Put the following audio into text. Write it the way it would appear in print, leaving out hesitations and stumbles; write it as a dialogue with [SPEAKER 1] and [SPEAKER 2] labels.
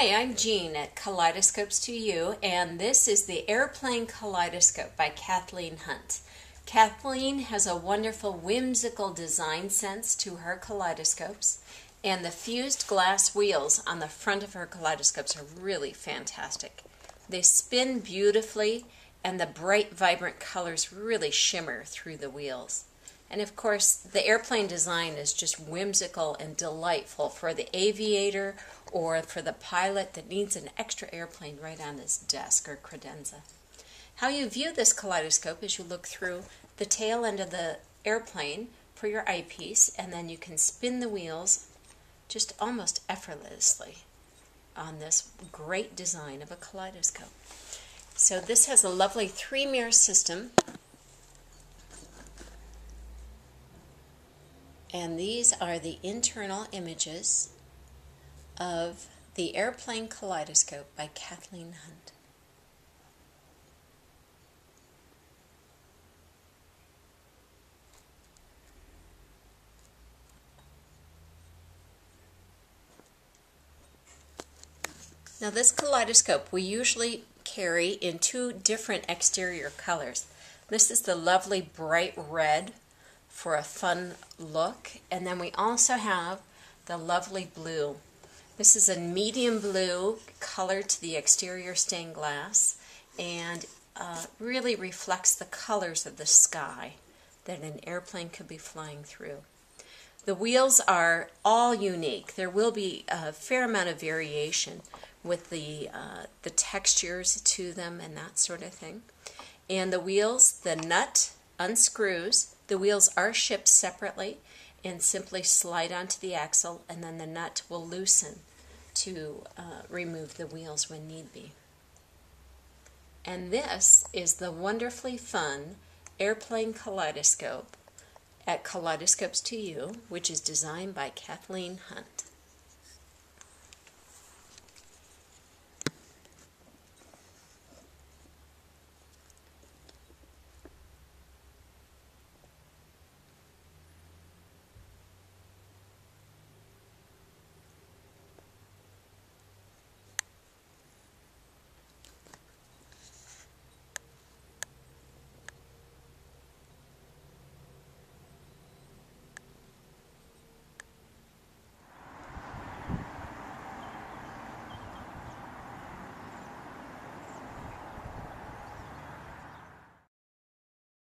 [SPEAKER 1] Hi, I'm Jean at Kaleidoscopes to You, and this is the Airplane Kaleidoscope by Kathleen Hunt. Kathleen has a wonderful whimsical design sense to her kaleidoscopes, and the fused glass wheels on the front of her kaleidoscopes are really fantastic. They spin beautifully, and the bright, vibrant colors really shimmer through the wheels. And of course, the airplane design is just whimsical and delightful for the aviator or for the pilot that needs an extra airplane right on his desk or credenza. How you view this kaleidoscope is you look through the tail end of the airplane for your eyepiece, and then you can spin the wheels just almost effortlessly on this great design of a kaleidoscope. So this has a lovely 3-mirror system. And these are the internal images of the Airplane Kaleidoscope by Kathleen Hunt. Now this kaleidoscope we usually carry in 2 different exterior colors. This is the lovely bright red for a fun look, and then we also have the lovely blue. This is a medium blue color to the exterior stained glass, and really reflects the colors of the sky that an airplane could be flying through. The wheels are all unique. There will be a fair amount of variation with the textures to them and that sort of thing. And the wheels, the nut unscrews. The wheels are shipped separately and simply slide onto the axle, and then the nut will loosen to remove the wheels when need be. And this is the wonderfully fun Airplane Kaleidoscope at Kaleidoscopes to You, which is designed by Kathleen Hunt.